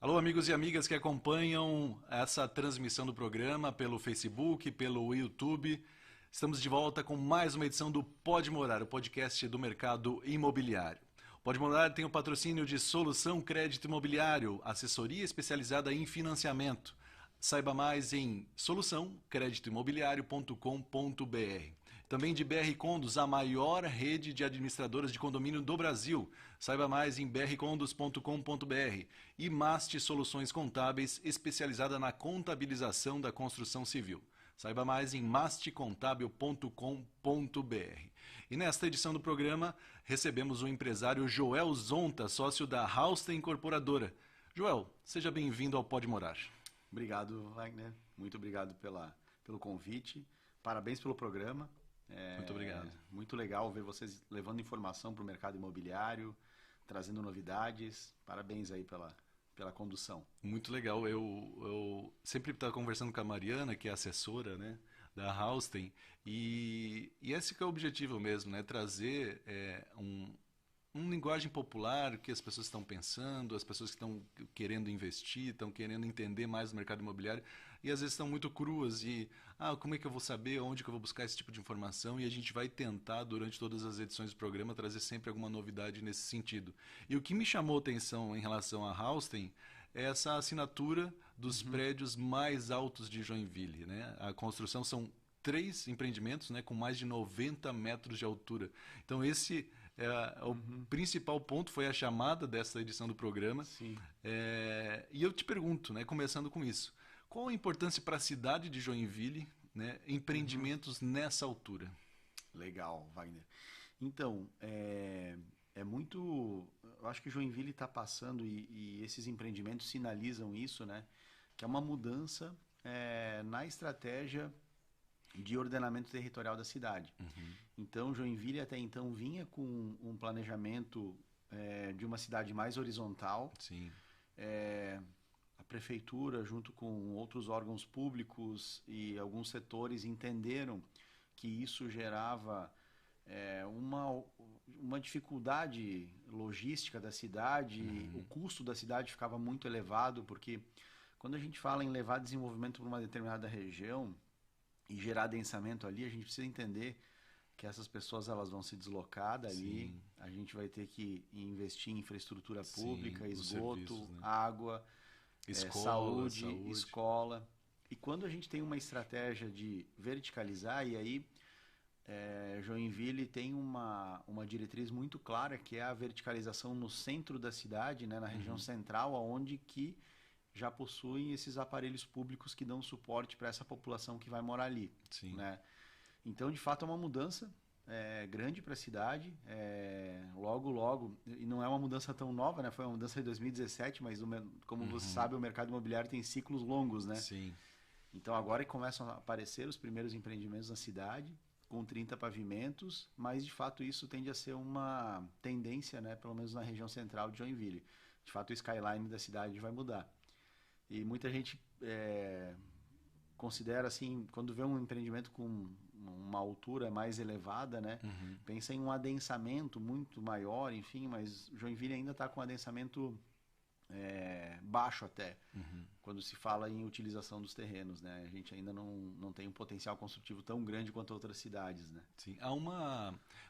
Alô, amigos e amigas que acompanham essa transmissão do programa pelo Facebook, pelo YouTube. Estamos de volta com mais uma edição do Pode Morar, o podcast do mercado imobiliário. O Pode Morar tem o patrocínio de Solução Crédito Imobiliário, assessoria especializada em financiamento. Saiba mais em soluçãocreditoimobiliario.com.br. Também de BR Condos, a maior rede de administradoras de condomínio do Brasil. Saiba mais em brcondos.com.br. E Mast Soluções Contábeis, especializada na contabilização da construção civil. Saiba mais em mastcontábil.com.br. E nesta edição do programa, recebemos o empresário Joel Zonta, sócio da Hausten Incorporadora. Joel, seja bem-vindo ao Pode Morar. Obrigado, Wagner. Muito obrigado pelo convite. Parabéns pelo programa. Muito obrigado. Muito legal ver vocês levando informação para o mercado imobiliário, trazendo novidades. Parabéns aí pela condução. Muito legal. Eu sempre estava conversando com a Mariana, que é assessora, né, da Hausten, e esse que é o objetivo mesmo, né, trazer uma linguagem popular, o que as pessoas estão pensando, as pessoas que estão querendo investir, estão querendo entender mais o mercado imobiliário, e às vezes estão muito cruas e, como é que eu vou saber, onde que eu vou buscar esse tipo de informação? E a gente vai tentar, durante todas as edições do programa, trazer sempre alguma novidade nesse sentido. E o que me chamou a atenção em relação à Hausten é essa assinatura dos prédios mais altos de Joinville, né? A construção são 3 empreendimentos, né, com mais de 90 metros de altura. Então esse o principal ponto foi a chamada dessa edição do programa. Sim. E eu te pergunto, né, começando com isso, qual a importância para a cidade de Joinville, né, empreendimentos nessa altura? Legal, Wagner. Então, muito. Eu acho que Joinville está passando e esses empreendimentos sinalizam isso, né? Que é uma mudança na estratégia de ordenamento territorial da cidade. Então, Joinville até então vinha com um planejamento de uma cidade mais horizontal. Sim. A prefeitura, junto com outros órgãos públicos e alguns setores, entenderam que isso gerava uma dificuldade logística da cidade, o custo da cidade ficava muito elevado, porque quando a gente fala em levar desenvolvimento para uma determinada região e gerar adensamento ali, a gente precisa entender que essas pessoas elas vão se deslocar dali, Sim. a gente vai ter que investir em infraestrutura Sim, pública, os esgoto, serviços, né? água, saúde, escola. E quando a gente tem uma estratégia de verticalizar, e aí Joinville tem uma diretriz muito clara, que é a verticalização no centro da cidade, né, na região central, onde que já possuem esses aparelhos públicos que dão suporte para essa população que vai morar ali. Sim. Né? Então, de fato, é uma mudança grande para a cidade. Logo, logo, e não é uma mudança tão nova, né? Foi uma mudança de 2017, mas como você sabe, o mercado imobiliário tem ciclos longos, né? Sim. Então, agora começam a aparecer os primeiros empreendimentos na cidade, com 30 pavimentos, mas, de fato, isso tende a ser uma tendência, né? Pelo menos na região central de Joinville. De fato, o skyline da cidade vai mudar. E muita gente considera assim, quando vê um empreendimento com uma altura mais elevada, né? Pensa em um adensamento muito maior, enfim, mas Joinville ainda está com um adensamento baixo até, quando se fala em utilização dos terrenos, né? A gente ainda não tem um potencial construtivo tão grande quanto outras cidades, né? Sim,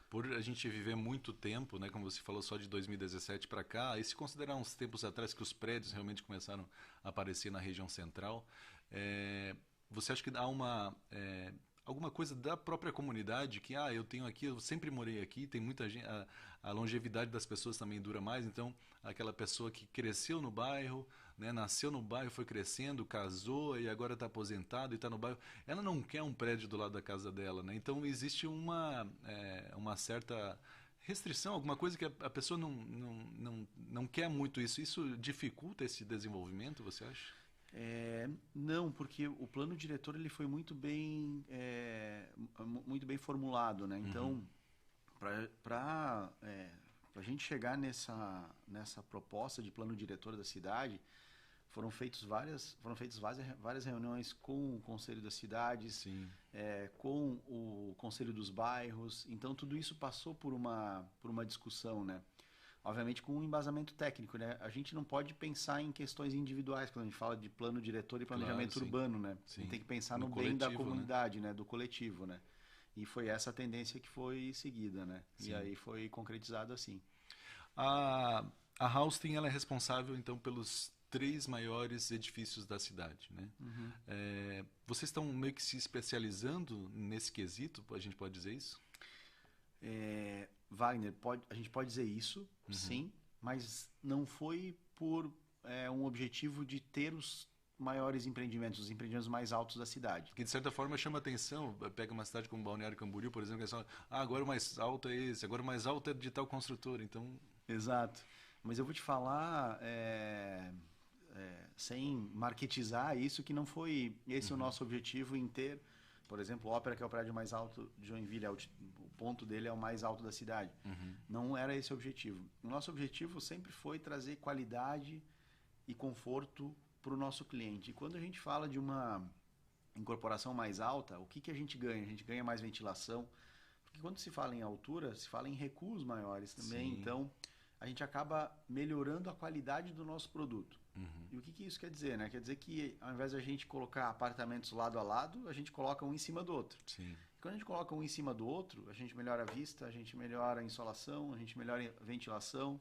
por a gente viver muito tempo, né, como você falou, só de 2017 para cá, e se considerar uns tempos atrás que os prédios realmente começaram a aparecer na região central, você acha que há alguma coisa da própria comunidade que, eu tenho aqui, eu sempre morei aqui, tem muita gente, a longevidade das pessoas também dura mais, então aquela pessoa que cresceu no bairro, né, nasceu no bairro, foi crescendo, casou e agora está aposentado e está no bairro, ela não quer um prédio do lado da casa dela, né? Então existe uma certa restrição, alguma coisa que a pessoa não quer muito isso. Isso dificulta esse desenvolvimento, você acha? Não, porque o plano diretor ele foi muito bem formulado, né? Então, para a gente chegar nessa proposta de plano diretor da cidade, foram feitas várias reuniões com o Conselho das Cidades, com o Conselho dos Bairros. Então, tudo isso passou por uma discussão, né? obviamente com um embasamento técnico, né? A gente não pode pensar em questões individuais quando a gente fala de plano diretor e planejamento urbano, né? A gente tem que pensar no bem da comunidade, né? Do coletivo, né? E foi essa a tendência que foi seguida, né? Sim. E aí foi concretizado assim. A Housing, ela é responsável, então, pelos 3 maiores edifícios da cidade, né? Uhum. Vocês estão meio que se especializando nesse quesito, a gente pode dizer isso? Wagner, a gente pode dizer isso, sim, mas não foi por um objetivo de ter os maiores empreendimentos, os empreendimentos mais altos da cidade. Que de certa forma chama atenção, pega uma cidade como Balneário Camboriú, por exemplo, que é só, agora o mais alto é esse, agora o mais alto é de tal construtor, então... Exato, mas eu vou te falar, sem marketizar isso, que não foi esse o nosso objetivo em ter, por exemplo, Ópera, que é o prédio mais alto de Joinville, o ponto dele é o mais alto da cidade. Não era esse o objetivo. O nosso objetivo sempre foi trazer qualidade e conforto para o nosso cliente. E quando a gente fala de uma incorporação mais alta, o que a gente ganha? A gente ganha mais ventilação, porque quando se fala em altura, se fala em recuos maiores também. Sim. Então, a gente acaba melhorando a qualidade do nosso produto. E o que isso quer dizer, né? Quer dizer que ao invés de a gente colocar apartamentos lado a lado, a gente coloca um em cima do outro. Sim. E quando a gente coloca um em cima do outro, a gente melhora a vista, a gente melhora a insolação, a gente melhora a ventilação.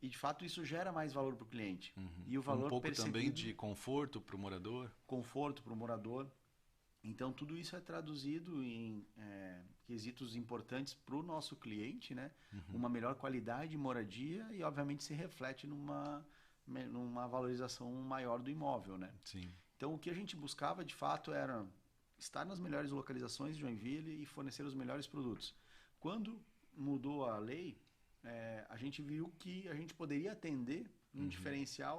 E, de fato, isso gera mais valor para o cliente. E o valor um pouco também de conforto para o morador. Conforto para o morador. Então, tudo isso é traduzido em quesitos importantes para o nosso cliente, né? Uma melhor qualidade de moradia e, obviamente, se reflete numa valorização maior do imóvel, né? Sim. Então, o que a gente buscava, de fato, era estar nas melhores localizações de Joinville e fornecer os melhores produtos. Quando mudou a lei... a gente viu que a gente poderia atender um diferencial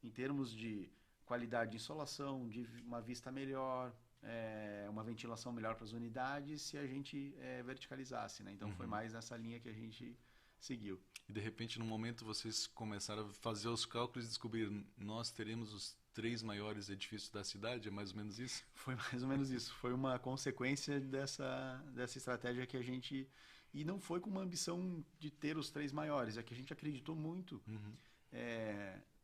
em termos de qualidade de insolação, de uma vista melhor, uma ventilação melhor para as unidades, se a gente verticalizasse, né? Então foi mais nessa linha que a gente seguiu. E de repente, no momento, vocês começaram a fazer os cálculos e descobriram, nós teremos os 3 maiores edifícios da cidade, é mais ou menos isso? Foi mais ou menos isso. Foi uma consequência dessa estratégia que a gente... E não foi com uma ambição de ter os 3 maiores, é que a gente acreditou muito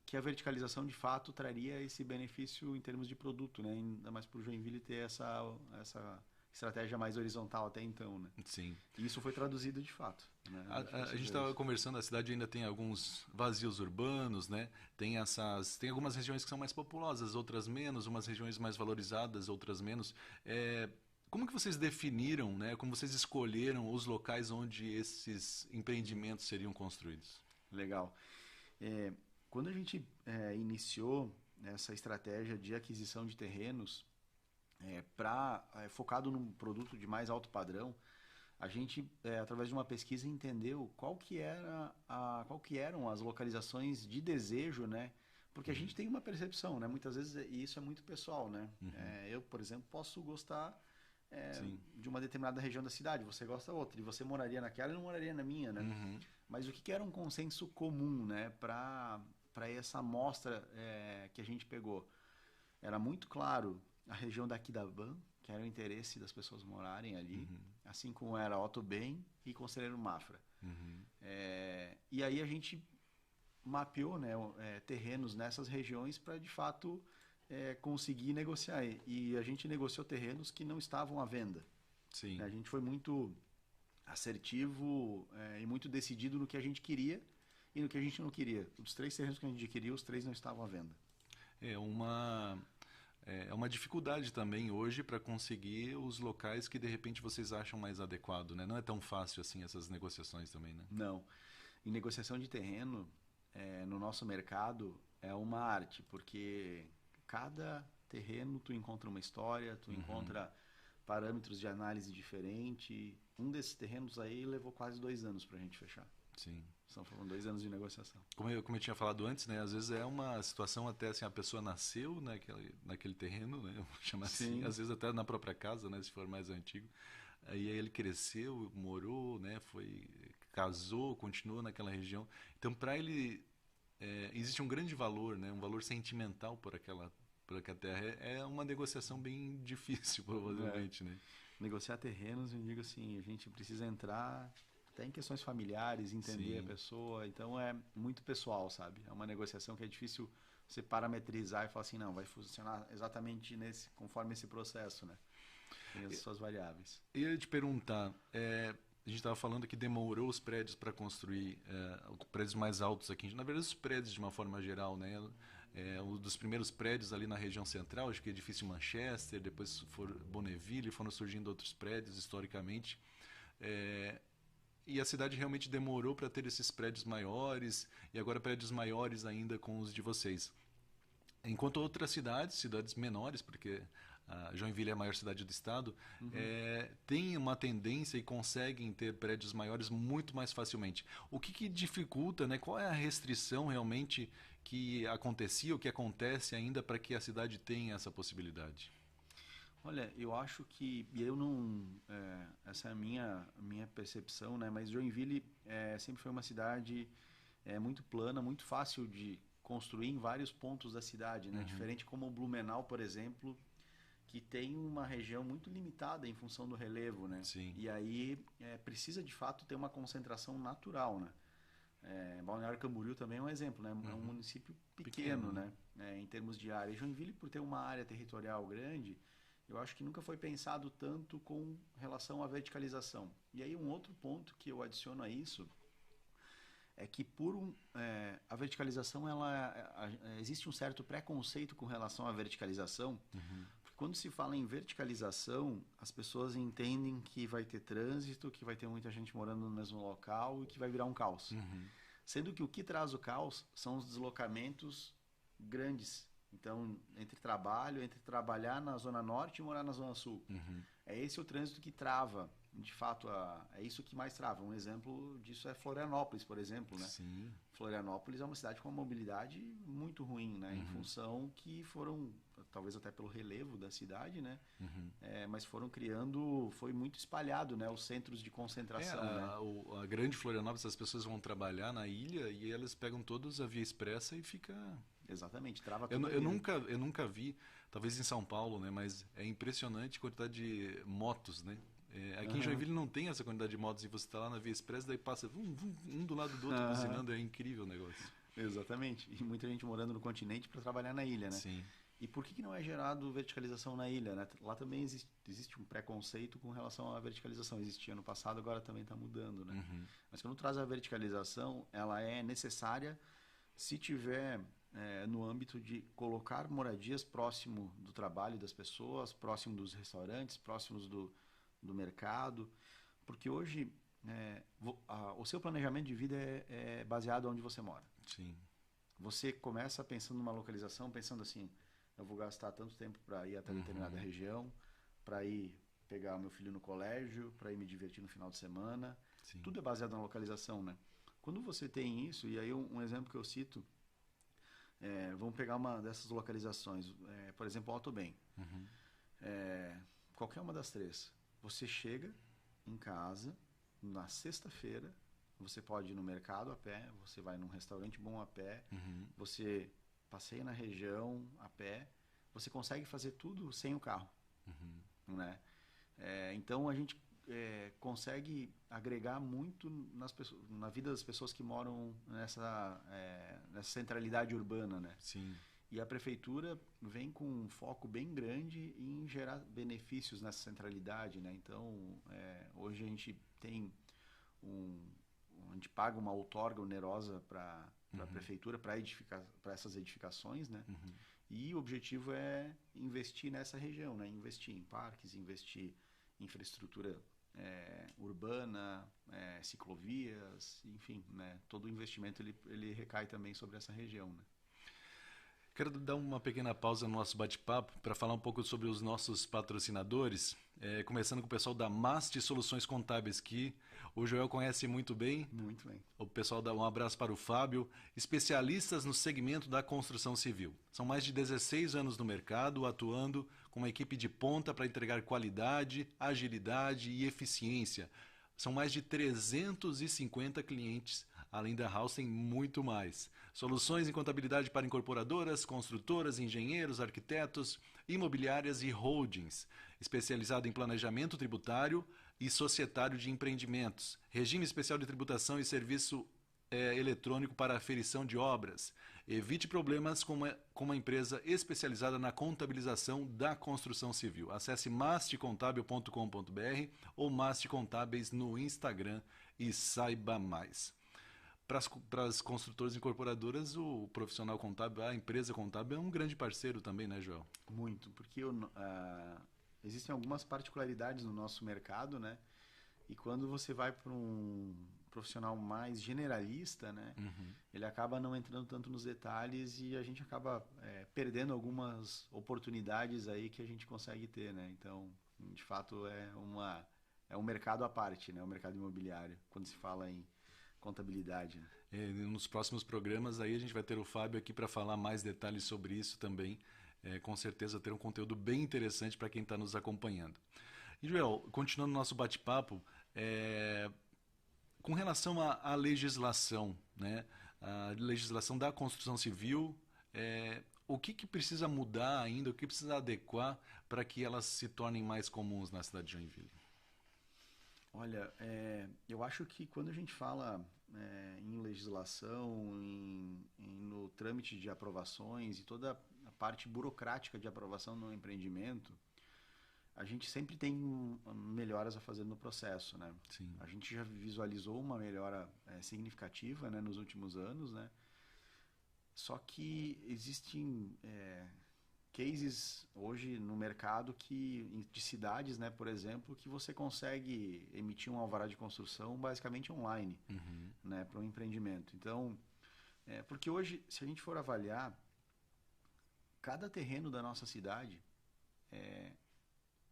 que a verticalização de fato traria esse benefício em termos de produto, né? Ainda mais para o Joinville ter essa estratégia mais horizontal até então, né? Sim. E isso foi traduzido de fato. Né? A gente estava conversando, a cidade ainda tem alguns vazios urbanos, né? Tem algumas regiões que são mais populosas, outras menos, umas regiões mais valorizadas, outras menos. Como que vocês definiram, né? Como vocês escolheram os locais onde esses empreendimentos seriam construídos? Legal. Quando a gente iniciou essa estratégia de aquisição de terrenos focado num produto de mais alto padrão, a gente, através de uma pesquisa, entendeu qual que eram as localizações de desejo, né? Porque a gente tem uma percepção, né? Muitas vezes isso é muito pessoal, né? Eu, por exemplo, posso gostar de uma determinada região da cidade, você gosta outra, e você moraria naquela e não moraria na minha, né? Mas o que era um consenso comum, né, para essa amostra que a gente pegou? Era muito claro a região da Aquidauã, que era o interesse das pessoas morarem ali, assim como era Otto Bem e Conselheiro Mafra. E aí a gente mapeou, né, terrenos nessas regiões para, de fato, conseguir negociar. E a gente negociou terrenos que não estavam à venda. Sim. A gente foi muito assertivo e muito decidido no que a gente queria e no que a gente não queria. Os 3 terrenos que a gente queria, os 3 não estavam à venda. É uma dificuldade também hoje para conseguir os locais que de repente vocês acham mais adequado, né? Não é tão fácil assim essas negociações também, né? Não. Em negociação de terreno, no nosso mercado, é uma arte, porque cada terreno tu encontra uma história, tu encontra parâmetros de análise diferente. Um desses terrenos aí levou quase 2 anos para a gente fechar. Sim. Foram 2 anos de negociação. Como eu tinha falado antes, né? Às vezes é uma situação até assim, a pessoa nasceu naquele terreno, né? Eu vou chamar assim. Às vezes até na própria casa, né? Se for mais antigo. Aí ele cresceu, morou, né? Casou, continuou naquela região. Então, para ele, existe um grande valor, né? Um valor sentimental por aquela terra. É uma negociação bem difícil, provavelmente, né? Negociar terrenos, eu digo assim, a gente precisa entrar até em questões familiares, entender Sim. a pessoa. Então é muito pessoal, sabe? É uma negociação que é difícil você parametrizar e falar assim, não, vai funcionar exatamente conforme esse processo, né? Tem as suas variáveis. Eu ia te perguntar, a gente estava falando que demorou os prédios para construir, prédios mais altos aqui. Na verdade, os prédios de uma forma geral, né? Um dos primeiros prédios ali na região central, acho que é edifício Manchester, depois Bonneville, foram surgindo outros prédios historicamente. E a cidade realmente demorou para ter esses prédios maiores, e agora prédios maiores ainda com os de vocês. Enquanto outras cidades menores, porque Joinville é a maior cidade do estado, têm uma tendência e conseguem ter prédios maiores muito mais facilmente. O que dificulta, né? Qual é a restrição realmente que acontecia, ou que acontece ainda para que a cidade tenha essa possibilidade? Olha, eu acho que, e eu não, essa é a minha percepção, né? Mas Joinville sempre foi uma cidade muito plana, muito fácil de construir em vários pontos da cidade, né? Diferente como Blumenau, por exemplo, que tem uma região muito limitada em função do relevo, né? Sim. E aí precisa de fato ter uma concentração natural, né? Balneário Camboriú também é um exemplo, né? É um município pequeno, né? Em termos de área. E Joinville, por ter uma área territorial grande, eu acho que nunca foi pensado tanto com relação à verticalização. E aí um outro ponto que eu adiciono a isso é que a verticalização, existe um certo preconceito com relação à verticalização, porque quando se fala em verticalização, as pessoas entendem que vai ter trânsito, que vai ter muita gente morando no mesmo local e que vai virar um caos. Sendo que o que traz o caos são os deslocamentos grandes. Então, entre trabalhar na Zona Norte e morar na Zona Sul. É esse o trânsito que trava. De fato, é isso que mais trava. Um exemplo disso é Florianópolis, por exemplo, né? Sim. Florianópolis é uma cidade com uma mobilidade muito ruim, né? Em função que foram, talvez até pelo relevo da cidade, né? Mas foi muito espalhado, né? Os centros de concentração, né? A grande Florianópolis, as pessoas vão trabalhar na ilha e elas pegam todos a via expressa e fica... Exatamente, trava tudo. Eu nunca vi, talvez em São Paulo, né? Mas é impressionante a quantidade de motos, né? Aqui em Joinville não tem essa quantidade de motos, e você está lá na via expressa, daí passa um do lado do outro buzinando, é incrível o negócio. Exatamente, e muita gente morando no continente para trabalhar na ilha, né? Sim. E por que não é gerado verticalização na ilha, né? Lá também existe um preconceito com relação à verticalização. Existia no passado, agora também está mudando, né? Mas quando traz a verticalização, ela é necessária se tiver no âmbito de colocar moradias próximo do trabalho das pessoas, próximo dos restaurantes, próximos do mercado, porque hoje o seu planejamento de vida é baseado onde você mora. Sim. Você começa pensando numa localização, pensando assim, eu vou gastar tanto tempo para ir até determinada região, para ir pegar meu filho no colégio, para ir me divertir no final de semana. Sim. Tudo é baseado na localização, né? Quando você tem isso, e aí um exemplo que eu cito, vamos pegar uma dessas localizações, por exemplo, Alto Bem. Qualquer uma das três. Você chega em casa na sexta-feira, você pode ir no mercado a pé, você vai num restaurante bom a pé, você passeia na região a pé, você consegue fazer tudo sem o carro, né? Então a gente consegue agregar muito na vida das pessoas que moram nessa centralidade urbana, né? Sim. E a prefeitura vem com um foco bem grande em gerar benefícios nessa centralidade, né? Então, hoje a gente tem a gente paga uma outorga onerosa para a prefeitura para essas edificações, né? E o objetivo é investir nessa região, né? Investir em parques, investir em infraestrutura urbana, ciclovias, enfim, né? Todo o investimento ele recai também sobre essa região, né? Quero dar uma pequena pausa no nosso bate-papo para falar um pouco sobre os nossos patrocinadores, começando com o pessoal da Masti Soluções Contábeis, que o Joel conhece muito bem. Muito bem. O pessoal dá um abraço para o Fábio, especialistas no segmento da construção civil. São mais de 16 anos no mercado, atuando com uma equipe de ponta para entregar qualidade, agilidade e eficiência. São mais de 350 clientes, além da House tem muito mais. Soluções em contabilidade para incorporadoras, construtoras, engenheiros, arquitetos, imobiliárias e holdings. Especializado em planejamento tributário, e societário de empreendimentos, regime especial de tributação e serviço eletrônico para aferição de obras. Evite problemas com uma empresa especializada na contabilização da construção civil. Acesse mastecontábil.com.br ou Maste Contábeis no Instagram e saiba mais. Para as construtoras incorporadoras, o profissional contábil, a empresa contábil é um grande parceiro também, né, Joel? Muito, porque existem algumas particularidades no nosso mercado, né? E quando você vai para um profissional mais generalista, né? Ele acaba não entrando tanto nos detalhes e a gente acaba perdendo algumas oportunidades aí que a gente consegue ter, né? Então, de fato, é um mercado à parte, né? O mercado imobiliário, quando se fala em contabilidade, né? Nos próximos programas aí a gente vai ter o Fábio aqui para falar mais detalhes sobre isso também. Com certeza ter um conteúdo bem interessante para quem está nos acompanhando. E, Joel, continuando nosso bate-papo, com relação à legislação, né? A legislação da construção civil, o que precisa mudar ainda, o que precisa adequar para que elas se tornem mais comuns na cidade de Joinville? Olha, eu acho que quando a gente fala em legislação, no trâmite de aprovações e toda a parte burocrática de aprovação no empreendimento, a gente sempre tem melhoras a fazer no processo, né? Sim. A gente já visualizou uma melhora significativa, né, nos últimos anos, né? Só que existem cases hoje no mercado de cidades, né, por exemplo, que você consegue emitir um alvará de construção basicamente online, né, para um empreendimento. Então, porque hoje, se a gente for avaliar, cada terreno da nossa cidade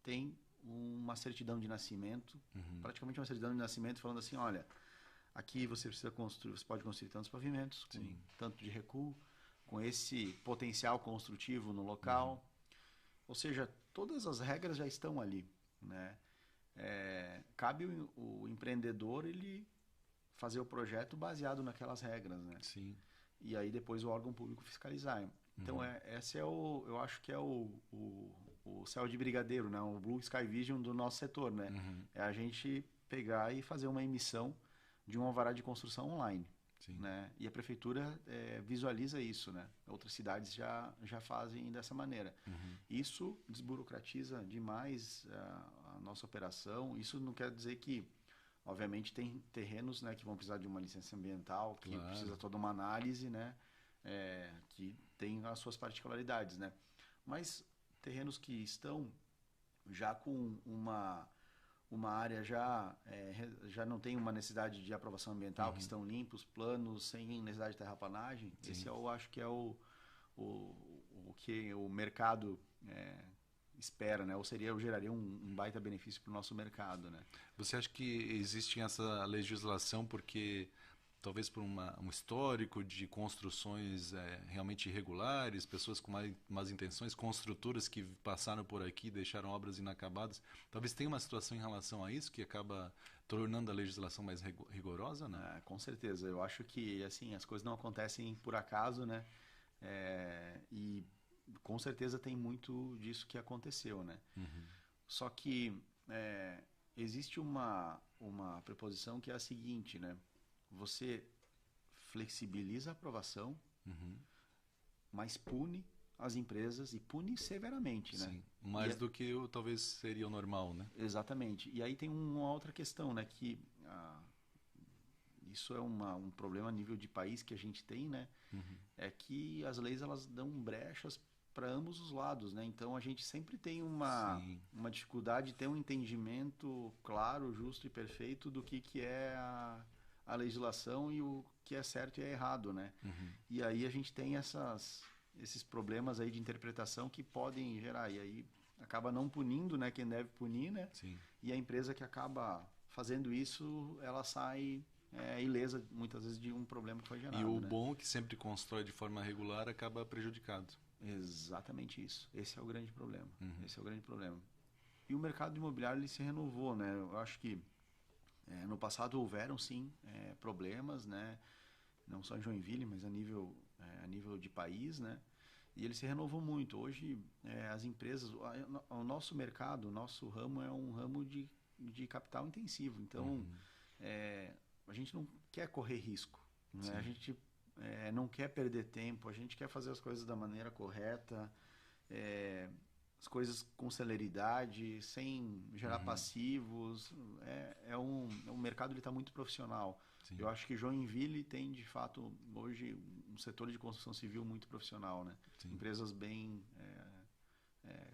tem uma certidão de nascimento, praticamente uma certidão de nascimento falando assim, olha, aqui você pode construir tantos pavimentos, com tanto de recuo, com esse potencial construtivo no local. Ou seja, todas as regras já estão ali, né? Cabe o empreendedor ele fazer o projeto baseado naquelas regras, né? Sim. E aí depois o órgão público fiscalizar. Então, esse eu acho que é o céu de brigadeiro, né? O Blue Sky Vision do nosso setor, né? É a gente pegar e fazer uma emissão de um alvará de construção online. Né? E a prefeitura visualiza isso, né? Outras cidades já fazem dessa maneira. Isso desburocratiza demais a nossa operação. Isso não quer dizer que, obviamente, tem terrenos, né, que vão precisar de uma licença ambiental, que precisa toda uma análise, né? Que tem as suas particularidades, né? Mas terrenos que estão já com uma área já não tem uma necessidade de aprovação ambiental, que estão limpos, planos, sem necessidade de terraplanagem. Sim. Esse eu acho que é o que o mercado espera, né? Ou geraria um baita benefício para o nosso mercado, né? Você acha que existe essa legislação porque talvez por um histórico de construções realmente irregulares, pessoas com más intenções, construtoras que passaram por aqui e deixaram obras inacabadas. Talvez tenha uma situação em relação a isso que acaba tornando a legislação mais rigorosa, né? Com certeza. Eu acho que assim as coisas não acontecem por acaso, né? E com certeza tem muito disso que aconteceu, né? Só que existe uma preposição que é a seguinte, né? Você flexibiliza a aprovação, mas pune as empresas e pune severamente, né? Sim, mais do que talvez seria o normal, né? Exatamente. E aí tem uma outra questão, né? Que isso é um problema a nível de país que a gente tem, né? É que as leis elas dão brechas para ambos os lados, né? Então a gente sempre tem uma dificuldade de ter um entendimento claro, justo e perfeito do que é a legislação e o que é certo e é errado, né? E aí a gente tem esses problemas aí de interpretação que podem gerar, e aí acaba não punindo, né, quem deve punir, né? Sim. E a empresa que acaba fazendo isso, ela sai ilesa muitas vezes de um problema que foi gerado. E o né? bom que sempre constrói de forma regular acaba prejudicado. Exatamente isso. Esse é o grande problema. Esse é o grande problema. E o mercado imobiliário ele se renovou, né? Eu acho que no passado houveram sim problemas, né? Não só em Joinville, mas a nível de país, né? E ele se renovou muito. Hoje as empresas, o nosso mercado, o nosso ramo é um ramo de de capital intensivo. Então, a gente não quer correr risco, né? A gente não quer perder tempo, a gente quer fazer as coisas da maneira correta, as coisas com celeridade, sem gerar passivos. O mercado está muito profissional. Sim. Eu acho que Joinville tem, de fato, hoje, um setor de construção civil muito profissional, né? Empresas bem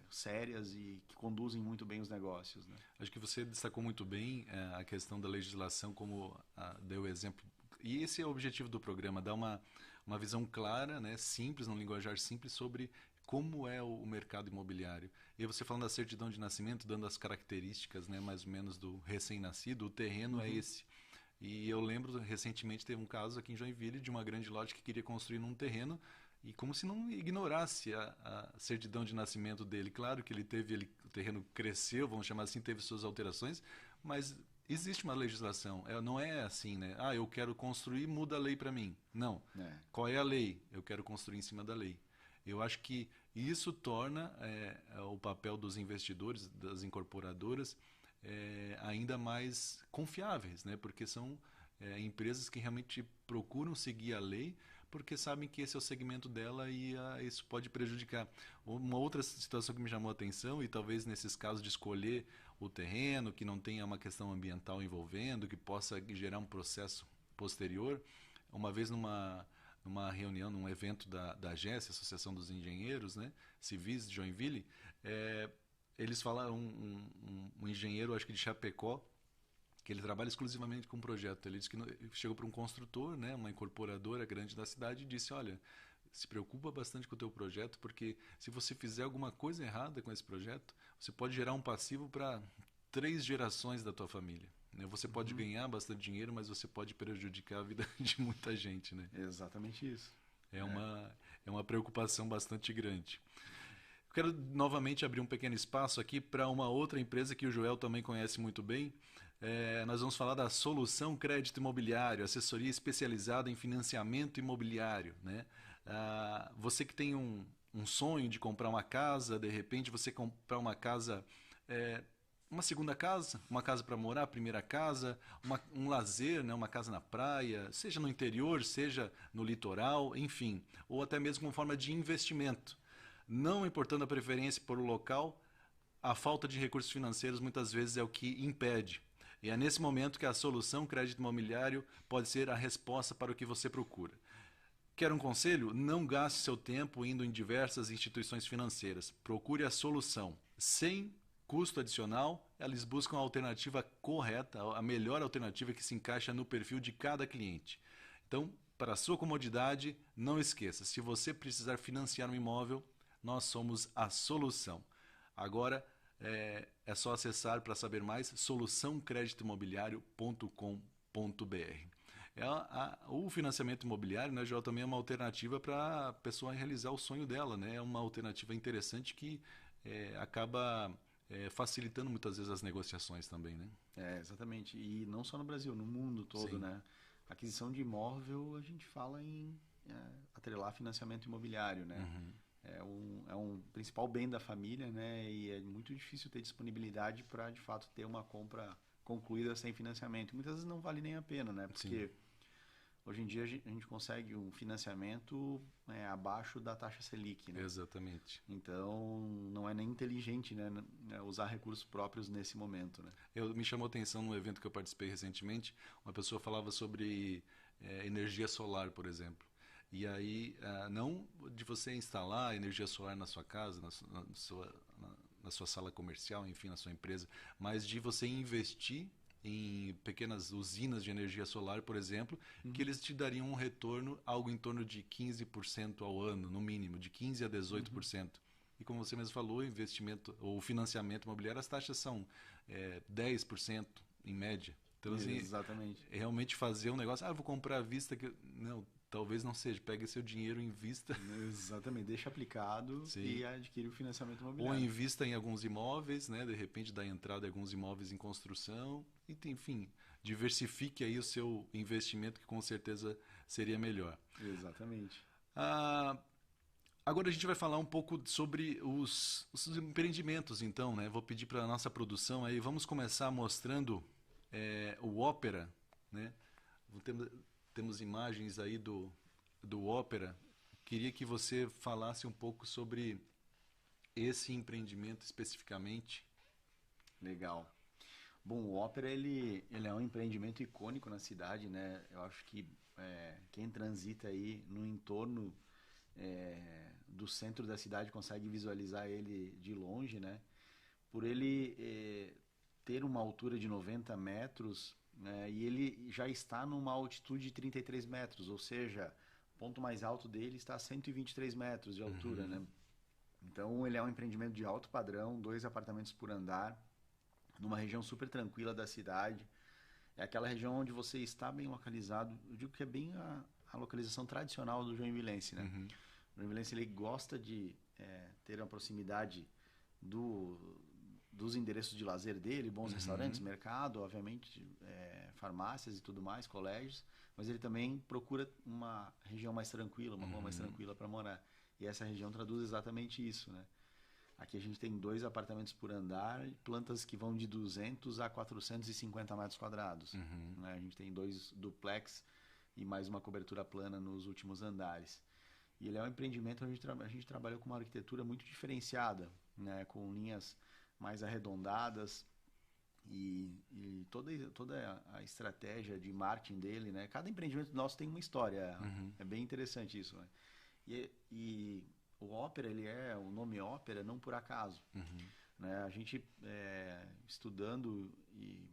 sérias e que conduzem muito bem os negócios, né? Acho que você destacou muito bem a questão da legislação, como deu o exemplo. E esse é o objetivo do programa, dar uma visão clara, né, simples, num linguajar simples, sobre como é o mercado imobiliário. E você falando da certidão de nascimento, dando as características, né, mais ou menos do recém-nascido, o terreno é esse. E eu lembro, recentemente, teve um caso aqui em Joinville de uma grande loja que queria construir num terreno e como se não ignorasse a certidão de nascimento dele. Claro que o terreno cresceu, vamos chamar assim, teve suas alterações, mas existe uma legislação. Não é assim, né? Eu quero construir, muda a lei para mim. Não. Qual é a lei? Eu quero construir em cima da lei. Eu acho que isso torna o papel dos investidores, das incorporadoras, ainda mais confiáveis, né? Porque são empresas que realmente procuram seguir a lei, porque sabem que esse é o segmento dela e isso pode prejudicar. Uma outra situação que me chamou a atenção, e talvez nesses casos de escolher o terreno, que não tenha uma questão ambiental envolvendo, que possa gerar um processo posterior, uma vez numa reunião, num evento da AGES, Associação dos Engenheiros, né, Civis de Joinville, eles falaram, um engenheiro, acho que de Chapecó, que ele trabalha exclusivamente com projeto. Ele disse que chegou para um construtor, né, uma incorporadora grande da cidade, e disse, olha, se preocupa bastante com o teu projeto, porque se você fizer alguma coisa errada com esse projeto, você pode gerar um passivo para 3 gerações da tua família. Você pode ganhar bastante dinheiro, mas você pode prejudicar a vida de muita gente, né? Exatamente isso. É uma preocupação bastante grande. Eu quero novamente abrir um pequeno espaço aqui para uma outra empresa que o Joel também conhece muito bem. Nós vamos falar da Solução Crédito Imobiliário, assessoria especializada em financiamento imobiliário, né? Você que tem um sonho de comprar uma casa, de repente você comprar uma casa, uma segunda casa, uma casa para morar, a primeira casa, um lazer, né? Uma casa na praia, seja no interior, seja no litoral, enfim, ou até mesmo como forma de investimento. Não importando a preferência por o local, a falta de recursos financeiros muitas vezes é o que impede. E é nesse momento que a Solução Crédito Imobiliário pode ser a resposta para o que você procura. Quer um conselho? Não gaste seu tempo indo em diversas instituições financeiras. Procure a solução. Sem custo adicional, eles buscam a alternativa correta, a melhor alternativa que se encaixa no perfil de cada cliente. Então, para a sua comodidade, não esqueça, se você precisar financiar um imóvel, nós somos a solução. Agora, é só acessar para saber mais soluçãocreditoimobiliario.com.br. O financiamento imobiliário, né, Joel, também é uma alternativa para a pessoa realizar o sonho dela, né? É uma alternativa interessante que acaba facilitando muitas vezes as negociações também, né? Exatamente. E não só no Brasil, no mundo todo, sim, né? Aquisição de imóvel, a gente fala em atrelar financiamento imobiliário, né? É um principal bem da família, né? E é muito difícil ter disponibilidade para, de fato, ter uma compra concluída sem financiamento. Muitas vezes não vale nem a pena, né? Porque hoje em dia a gente consegue um financiamento abaixo da taxa Selic, né? Exatamente. Então, não é nem inteligente, né, usar recursos próprios nesse momento, né? Me chamou a atenção num evento que eu participei recentemente, uma pessoa falava sobre energia solar, por exemplo. E aí, não de você instalar energia solar na sua casa, na sua sala comercial, enfim, na sua empresa, mas de você investir em pequenas usinas de energia solar, por exemplo, que eles te dariam um retorno algo em torno de 15% ao ano, no mínimo, de 15% a 18%. E como você mesmo falou, o financiamento imobiliário, as taxas são 10% em média. Então, assim, exatamente. Realmente fazer um negócio, eu vou comprar à vista, não, talvez não seja, pegue seu dinheiro e invista. Exatamente, deixa aplicado. Sim. E adquire o financiamento imobiliário. Ou invista em alguns imóveis, né? De repente dá entrada em alguns imóveis em construção. E, enfim, diversifique aí o seu investimento, que com certeza seria melhor. Exatamente. Agora a gente vai falar um pouco sobre os empreendimentos, então, né? Vou pedir para a nossa produção aí, vamos começar mostrando o Ópera, né? Temos, temos imagens aí do Ópera. Queria que você falasse um pouco sobre esse empreendimento especificamente. Legal. Bom, o Ópera ele é um empreendimento icônico na cidade, né? Eu acho que quem transita aí no entorno do centro da cidade consegue visualizar ele de longe, né? Por ele ter uma altura de 90 metros, né? E ele já está numa altitude de 33 metros, ou seja, o ponto mais alto dele está a 123 metros de altura, né? Então ele é um empreendimento de alto padrão, 2 apartamentos por andar, numa região super tranquila da cidade. É aquela região onde você está bem localizado. Eu digo que é bem a localização tradicional do joinvilense, né? O joinvilense ele gosta de ter uma proximidade dos endereços de lazer dele, bons restaurantes, mercado, obviamente, farmácias e tudo mais, colégios, mas ele também procura uma região mais tranquila, uma rua mais tranquila para morar. E essa região traduz exatamente isso, né? Aqui a gente tem 2 apartamentos por andar, plantas que vão de 200 a 450 metros quadrados. Né? A gente tem 2 duplex e mais uma cobertura plana nos últimos andares. E ele é um empreendimento onde a gente trabalhou com uma arquitetura muito diferenciada, né? Com linhas mais arredondadas e toda a estratégia de marketing dele, né? Cada empreendimento nosso tem uma história. É bem interessante isso, né? E o Ópera, o nome Ópera não por acaso. Né? A gente, estudando e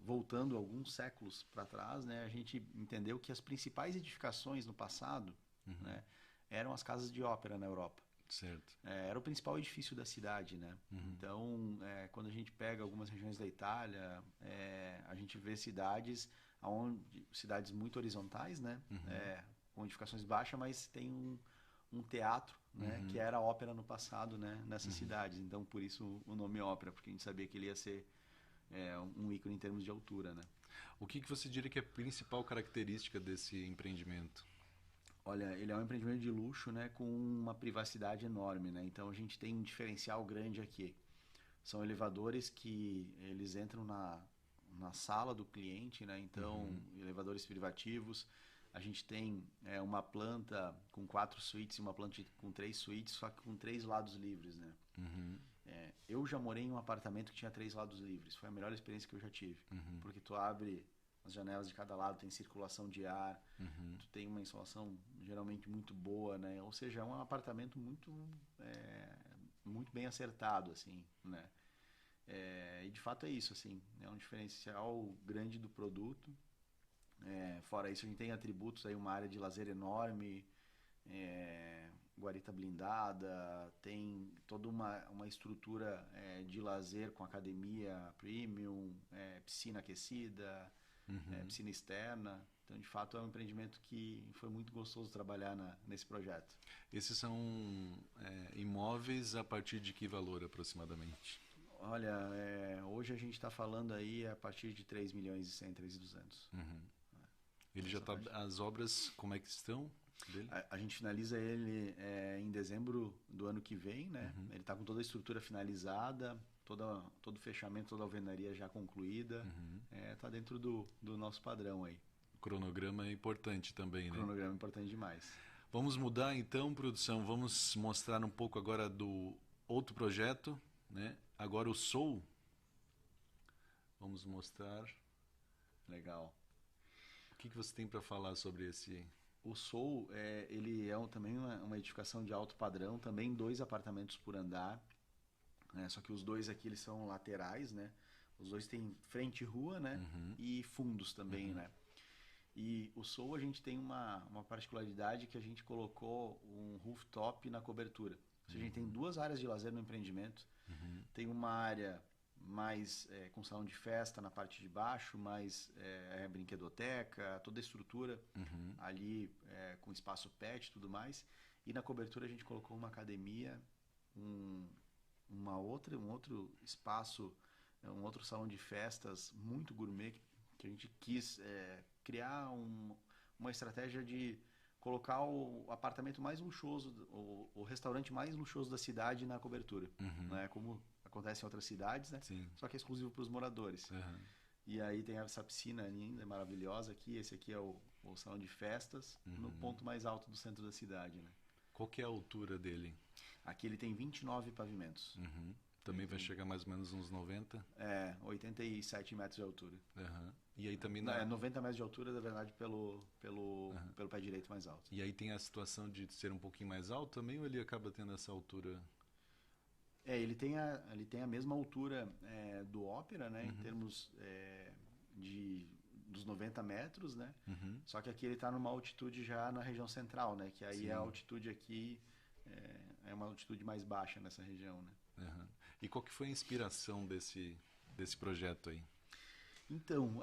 voltando alguns séculos para trás, né? A gente entendeu que as principais edificações no passado, né? Eram as casas de ópera na Europa. Certo. Era o principal edifício da cidade, né? Então, quando a gente pega algumas regiões da Itália, a gente vê cidades muito horizontais, né? Com edificações baixas, mas tem um teatro, né? Que era a ópera no passado, né? Nessas cidades. Então, por isso o nome ópera, porque a gente sabia que ele ia ser um ícone em termos de altura, né? O que você diria que é a principal característica desse empreendimento? Olha, ele é um empreendimento de luxo, né, com uma privacidade enorme, né? Então a gente tem um diferencial grande aqui. São elevadores que eles entram na sala do cliente, né? Então, elevadores privativos. A gente tem uma planta com 4 suítes e uma planta com 3 suítes, só que com 3 lados livres, né? Eu já morei em um apartamento que tinha 3 lados livres. Foi a melhor experiência que eu já tive. Porque tu abre as janelas de cada lado, tem circulação de ar, tu tem uma insolação geralmente muito boa, né? Ou seja, é um apartamento muito bem acertado, assim, né? E de fato é isso, assim, é um diferencial grande do produto. Fora isso, a gente tem atributos aí, uma área de lazer enorme, guarita blindada, tem toda uma estrutura de lazer com academia premium, piscina aquecida, piscina externa. Então, de fato, é um empreendimento que foi muito gostoso trabalhar nesse projeto. Esses são imóveis a partir de que valor aproximadamente? Olha, hoje a gente está falando aí a partir de 3 milhões e 100, 3.200. Ele já tá, as obras, como é que estão dele? A gente finaliza ele em dezembro do ano que vem, né? Ele está com toda a estrutura finalizada, todo o fechamento, toda a alvenaria já concluída. Está dentro do nosso padrão aí. O cronograma é importante também, né? O cronograma é importante demais. Vamos mudar então, produção. Vamos mostrar um pouco agora do outro projeto, né? Agora o Soul. Vamos mostrar. Legal. O que você tem para falar sobre esse? O Soul, ele é também uma edificação de alto padrão, também 2 apartamentos por andar, né? Só que os 2 aqui eles são laterais, né? Os 2 têm frente e rua, né? E fundos também, né? E o Soul a gente tem uma particularidade que a gente colocou um rooftop na cobertura. Ou seja, a gente tem 2 áreas de lazer no empreendimento. Tem uma área mais com salão de festa na parte de baixo, mais brinquedoteca, toda a estrutura ali com espaço pet e tudo mais. E na cobertura a gente colocou uma academia, um outro espaço, um outro salão de festas muito gourmet que a gente quis criar uma estratégia de colocar o apartamento mais luxuoso, o restaurante mais luxuoso da cidade na cobertura, né? Como acontece em outras cidades, né? Sim. Só que é exclusivo para os moradores. E aí tem essa piscina linda, maravilhosa aqui. Esse aqui é o salão de festas, no ponto mais alto do centro da cidade, né? Qual que é a altura dele? Aqui ele tem 29 pavimentos. Também vai chegar mais ou menos uns 90? 87 metros de altura. E aí também 90 metros de altura, na verdade, pelo pé direito mais alto. E aí tem a situação de ser um pouquinho mais alto também, ou ele acaba tendo essa altura? Ele tem a mesma altura do Ópera, né? Em termos dos 90 metros, né? Só que aqui ele está numa altitude já na região central, né? Que aí Sim. A altitude aqui é uma altitude mais baixa nessa região, né? E qual que foi a inspiração desse projeto aí? Então,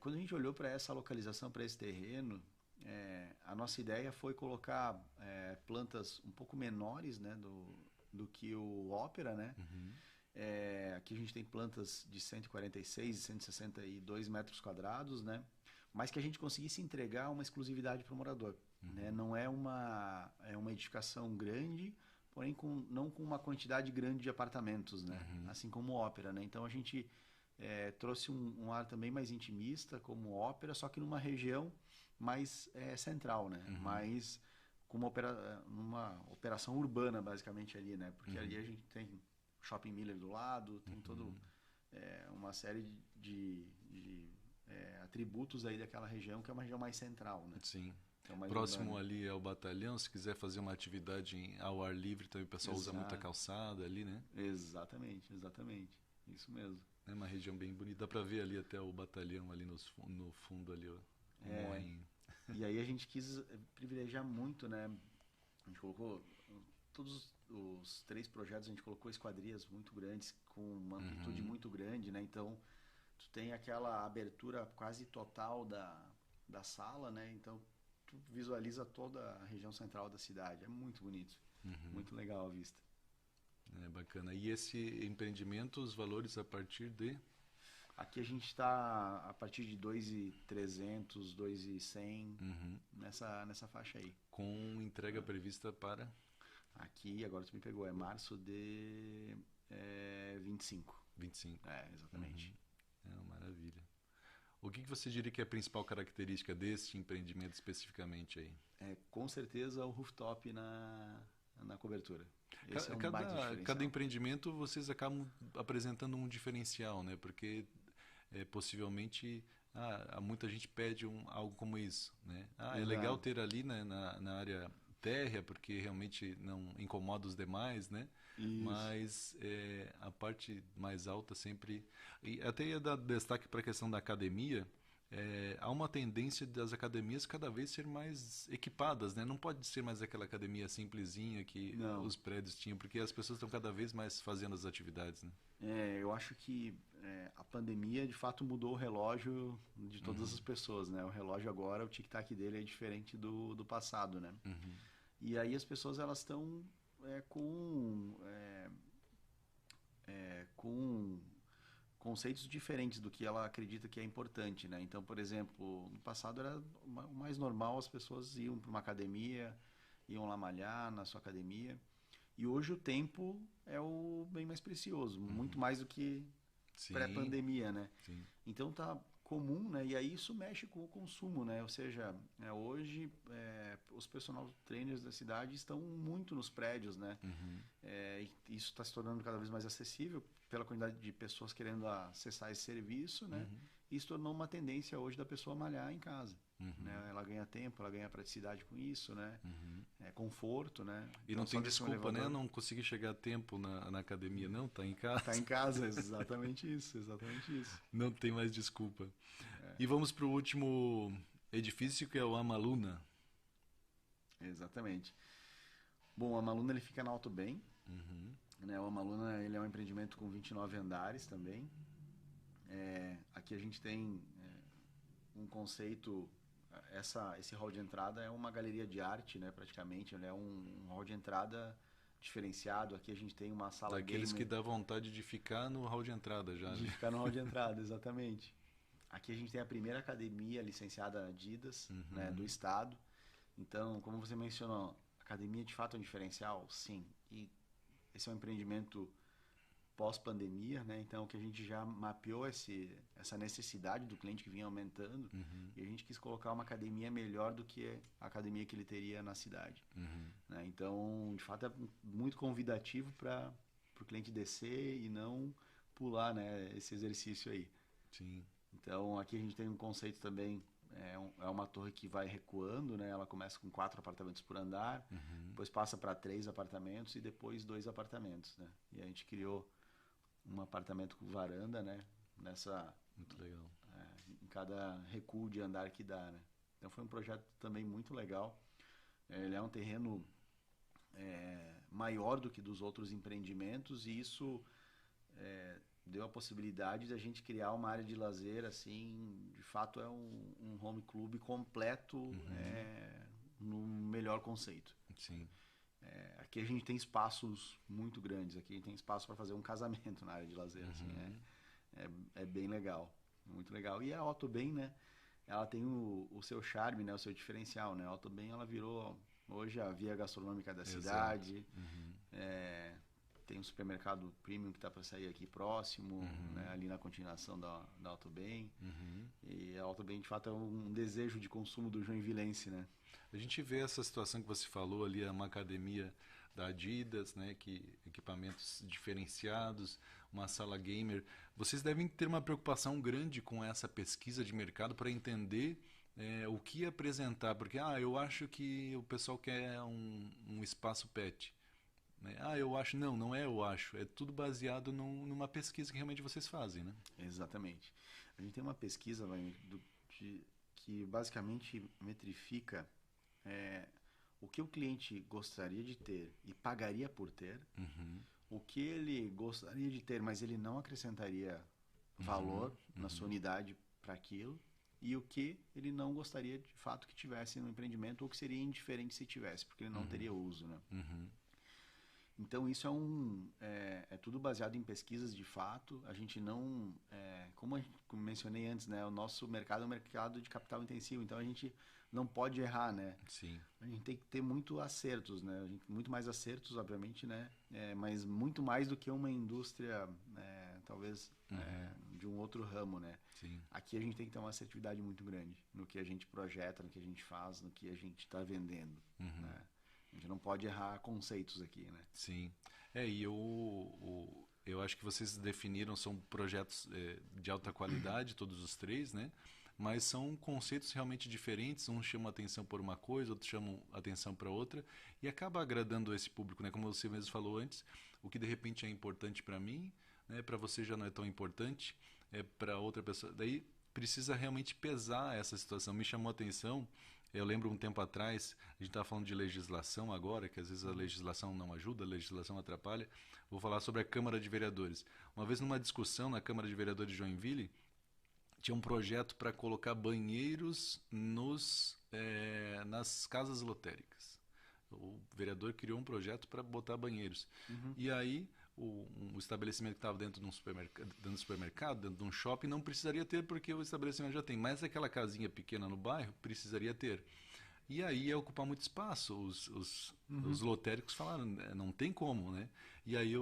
quando a gente olhou para essa localização, para esse terreno, a nossa ideia foi colocar plantas um pouco menores, né, do que o Ópera, né? Aqui a gente tem plantas de 146 e 162 metros quadrados, né? Mas que a gente conseguisse entregar uma exclusividade para o morador. Né? Não é uma edificação grande, porém não com uma quantidade grande de apartamentos, né? Assim como Ópera, né? Então a gente trouxe um ar também mais intimista, como Ópera, só que numa região mais central, né? Mais com uma operação urbana, basicamente, ali, né? Porque ali a gente tem Shopping Miller do lado, tem todo uma série de atributos aí daquela região, que é uma região mais central, né? Sim. Próximo ali ao batalhão, se quiser fazer uma atividade ao ar livre, também o pessoal usa muita calçada ali, né? Exatamente. Isso mesmo. É uma região bem bonita, dá para ver ali até o batalhão ali no fundo ali, o moinho. E aí a gente quis privilegiar muito, né? A gente colocou todos os 3 projetos, a gente colocou esquadrias muito grandes, com uma amplitude muito grande, né? Então, tu tem aquela abertura quase total da sala, né? Então, tu visualiza toda a região central da cidade. É muito bonito. Muito legal a vista. É bacana. E esse empreendimento, os valores a partir de? Aqui a gente está a partir de 2.300, 2.100, nessa faixa aí. Com entrega prevista para? Aqui, agora tu me pegou, é março de 25. 25. Exatamente. Maravilha. O que você diria que é a principal característica desse empreendimento especificamente aí? Com certeza o rooftop na cobertura. Esse Cada empreendimento vocês acabam apresentando um diferencial, né? Porque possivelmente muita gente pede algo como isso, né? É legal ter ali, né, na área térrea, porque realmente não incomoda os demais, né? Isso. Mas a parte mais alta sempre... E até ia dar destaque para a questão da academia. Há uma tendência das academias cada vez ser mais equipadas, né? Não pode ser mais aquela academia simplesinha que os prédios tinham, porque as pessoas estão cada vez mais fazendo as atividades, né? Eu acho que a pandemia de fato mudou o relógio de todas as pessoas, né? O relógio agora, o tic-tac dele é diferente do passado, né? E aí as pessoas elas estão com conceitos diferentes do que ela acredita que é importante, né? Então, por exemplo, no passado era o mais normal, as pessoas iam para uma academia, iam lá malhar na sua academia, e hoje o tempo é o bem mais precioso, muito mais do que pré-pandemia, né? Sim. Então tá comum, né? E aí isso mexe com o consumo, né? Ou seja, hoje os personal trainers da cidade estão muito nos prédios, né? E isso está se tornando cada vez mais acessível pela quantidade de pessoas querendo acessar esse serviço, né? E isso tornou uma tendência hoje da pessoa malhar em casa. Né? Ela ganha tempo, ela ganha praticidade com isso, né? Conforto, né? E não tem desculpa, né? Não consegui chegar a tempo na academia, não, tá em casa. Tá em casa, exatamente isso. Não tem mais desculpa. E vamos para o último edifício, que é o Amaluna. Exatamente. Bom, o Amaluna ele fica na Alto Bem. Né? O Amaluna ele é um empreendimento com 29 andares também. Aqui a gente tem um conceito... Esse hall de entrada é uma galeria de arte, né, praticamente. Ele é um hall de entrada diferenciado. Aqui a gente tem uma sala daqueles que dá vontade de ficar no hall de entrada já. De ficar no hall de entrada, exatamente. Aqui a gente tem a primeira academia licenciada Adidas, né, do estado. Então, como você mencionou, academia de fato é um diferencial? Sim. E esse é um empreendimento pós-pandemia, né? Então, que a gente já mapeou essa necessidade do cliente que vinha aumentando e a gente quis colocar uma academia melhor do que a academia que ele teria na cidade. Né? Então, de fato, é muito convidativo para o cliente descer e não pular, né, esse exercício aí. Sim. Então, aqui a gente tem um conceito também, é uma torre que vai recuando, né? Ela começa com 4 apartamentos por andar, depois passa para 3 apartamentos e depois 2 apartamentos, né? E a gente criou um apartamento com varanda, né? Muito legal. Em cada recuo de andar que dá, né? Então foi um projeto também muito legal. Ele é um terreno maior do que dos outros empreendimentos e isso deu a possibilidade de a gente criar uma área de lazer, assim, de fato é um home club completo no melhor conceito. Sim. Aqui a gente tem espaços muito grandes, aqui a gente tem espaço para fazer um casamento na área de lazer, assim, é bem legal, muito legal. E a Autobem, né, ela tem o seu charme, né, o seu diferencial, né, a Autobem ela virou hoje a via gastronômica da cidade, tem um supermercado premium que está para sair aqui próximo, né, ali na continuação da Autobem, e a Autobem de fato é um desejo de consumo do joinvilense, né. A gente vê essa situação que você falou ali, é uma academia da Adidas, né, que equipamentos diferenciados, uma sala gamer. Vocês devem ter uma preocupação grande com essa pesquisa de mercado para entender o que apresentar, porque eu acho que o pessoal quer um espaço pet. Né? Eu acho, não é eu acho, é tudo baseado numa pesquisa que realmente vocês fazem, né? Exatamente. A gente tem uma pesquisa que basicamente metrifica o que o cliente gostaria de ter e pagaria por ter, o que ele gostaria de ter, mas ele não acrescentaria valor na sua unidade para aquilo, e o que ele não gostaria de fato que tivesse no empreendimento ou que seria indiferente se tivesse, porque ele não teria uso, né? Então isso é tudo baseado em pesquisas de fato. A gente não, como mencionei antes, né, o nosso mercado é um mercado de capital intensivo, então a gente não pode errar, né? Sim. A gente tem que ter muito acertos, né? Muito mais acertos, obviamente, né? Mas muito mais do que uma indústria, talvez, de um outro ramo, né? Sim. Aqui a gente tem que ter uma assertividade muito grande no que a gente projeta, no que a gente faz, no que a gente está vendendo, né? A gente não pode errar conceitos aqui, né? Sim. E eu acho que vocês definiram, são projetos de alta qualidade, todos os três, né? Mas são conceitos realmente diferentes, um chama atenção por uma coisa, outro chama atenção para outra, e acaba agradando esse público, né? Como você mesmo falou antes, o que de repente é importante para mim, né? Para você já não é tão importante, para outra pessoa. Daí precisa realmente pesar essa situação. Me chamou a atenção, eu lembro um tempo atrás, a gente estava falando de legislação agora, que às vezes a legislação não ajuda, a legislação atrapalha. Vou falar sobre a Câmara de Vereadores. Uma vez numa discussão na Câmara de Vereadores de Joinville, tinha um projeto para colocar banheiros nas casas lotéricas. O vereador criou um projeto para botar banheiros. E aí, um estabelecimento que estava dentro de um supermercado, dentro de um shopping, não precisaria ter porque o estabelecimento já tem. Mas aquela casinha pequena no bairro precisaria ter. E aí ia ocupar muito espaço. Os lotéricos falaram, não tem como, né? E aí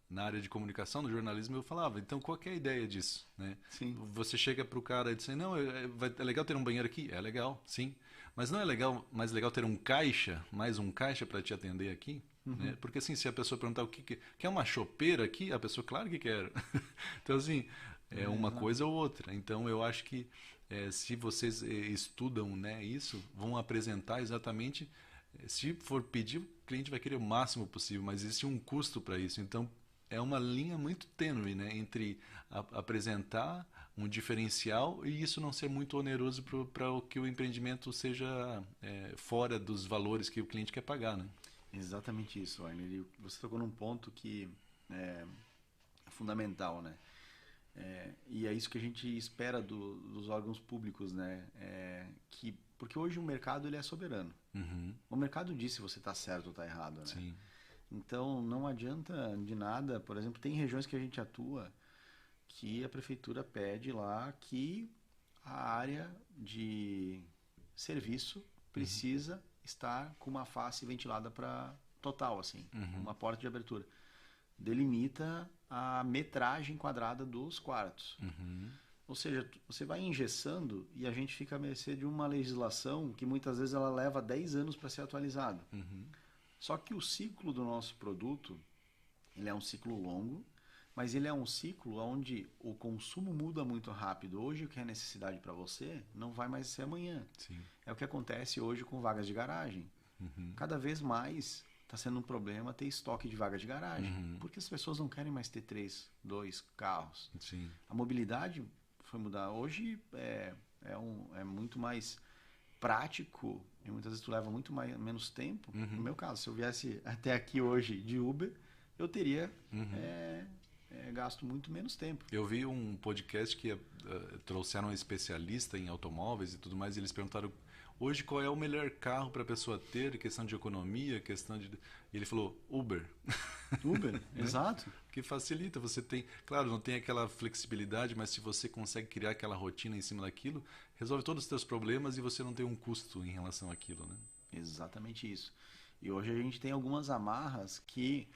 na área de comunicação, no jornalismo, eu falava, então qual que é a ideia disso? Né? Sim. Você chega para o cara e diz, não, é legal ter um banheiro aqui? É legal, sim. Mas não é mais legal ter mais um caixa para te atender aqui? Né? Porque assim, se a pessoa perguntar o que quer uma chopeira aqui, a pessoa, claro que quer. Então assim, é uma coisa ou outra. Então eu acho que se vocês estudam, né, isso, vão apresentar exatamente. Se for pedir, o cliente vai querer o máximo possível, mas existe um custo para isso. Então, é uma linha muito tênue, né, entre apresentar um diferencial e isso não ser muito oneroso para que o empreendimento seja fora dos valores que o cliente quer pagar. Né? Exatamente isso, Wagner. Você tocou num ponto que é fundamental, né? E é isso que a gente espera dos órgãos públicos, né? Porque hoje o mercado ele é soberano. O mercado diz se você está certo ou está errado, né? Sim. Então não adianta de nada. Por exemplo, tem regiões que a gente atua que a prefeitura pede lá que a área de serviço precisa estar com uma face ventilada para total, assim, uma porta de abertura. Delimita a metragem quadrada dos quartos. Ou seja, você vai engessando e a gente fica à mercê de uma legislação que muitas vezes ela leva 10 anos para ser atualizada. Só que o ciclo do nosso produto, ele é um ciclo longo, mas ele é um ciclo onde o consumo muda muito rápido. Hoje o que é necessidade para você não vai mais ser amanhã. Sim. É o que acontece hoje com vagas de garagem. Cada vez mais está sendo um problema ter estoque de vaga de garagem. Porque as pessoas não querem mais ter 2 carros. Sim. A mobilidade foi mudar. Hoje é muito mais prático e muitas vezes tu leva menos tempo. No meu caso, se eu viesse até aqui hoje de Uber, eu teria gasto muito menos tempo. Eu vi um podcast que trouxeram um especialista em automóveis e tudo mais, e eles perguntaram hoje qual é o melhor carro para a pessoa ter, questão de economia, questão de... E ele falou, Uber. Uber, né? Exato. Porque facilita, você tem... Claro, não tem aquela flexibilidade, mas se você consegue criar aquela rotina em cima daquilo, resolve todos os seus problemas e você não tem um custo em relação àquilo, né? Exatamente isso. E hoje a gente tem algumas amarras que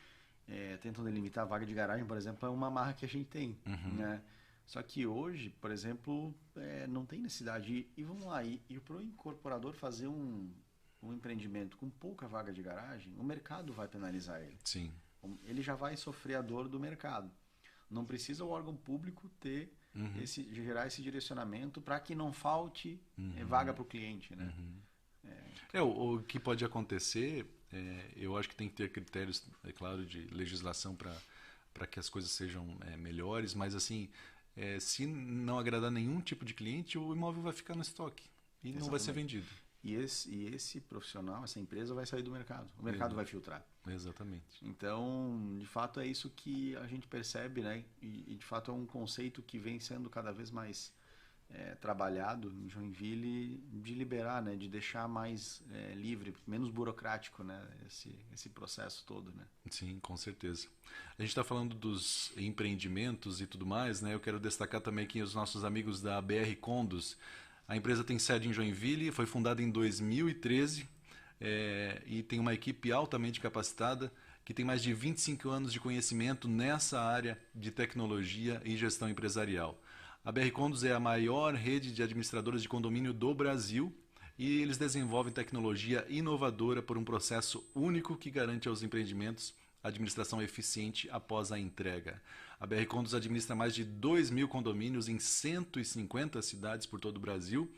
tentam delimitar a vaga de garagem, por exemplo, é uma amarra que a gente tem, né? Só que hoje, por exemplo, não tem necessidade. E vamos lá, e para o incorporador fazer um empreendimento com pouca vaga de garagem, o mercado vai penalizar ele. Sim. Ele já vai sofrer a dor do mercado. Não precisa o órgão público gerar esse direcionamento para que não falte vaga para o cliente, né? O que pode acontecer, eu acho que tem que ter critérios, é claro, de legislação para que as coisas sejam melhores, mas assim, se não agradar nenhum tipo de cliente, o imóvel vai ficar no estoque e Exatamente. Não vai ser vendido. E esse profissional, essa empresa vai sair do mercado. O mercado vai filtrar. Exatamente. Então, de fato, é isso que a gente percebe, né? E de fato é um conceito que vem sendo cada vez mais trabalhado em Joinville, de liberar, né? De deixar mais livre, menos burocrático, né? Esse processo todo, né? Sim, com certeza. A gente está falando dos empreendimentos e tudo mais, né? Eu quero destacar também aqui os nossos amigos da BR Condos. A empresa tem sede em Joinville, foi fundada em 2013 e tem uma equipe altamente capacitada que tem mais de 25 anos de conhecimento nessa área de tecnologia e gestão empresarial. A BR Condos é a maior rede de administradoras de condomínio do Brasil e eles desenvolvem tecnologia inovadora por um processo único que garante aos empreendimentos administração eficiente após a entrega. A BR Condos administra mais de 2.000 condomínios em 150 cidades por todo o Brasil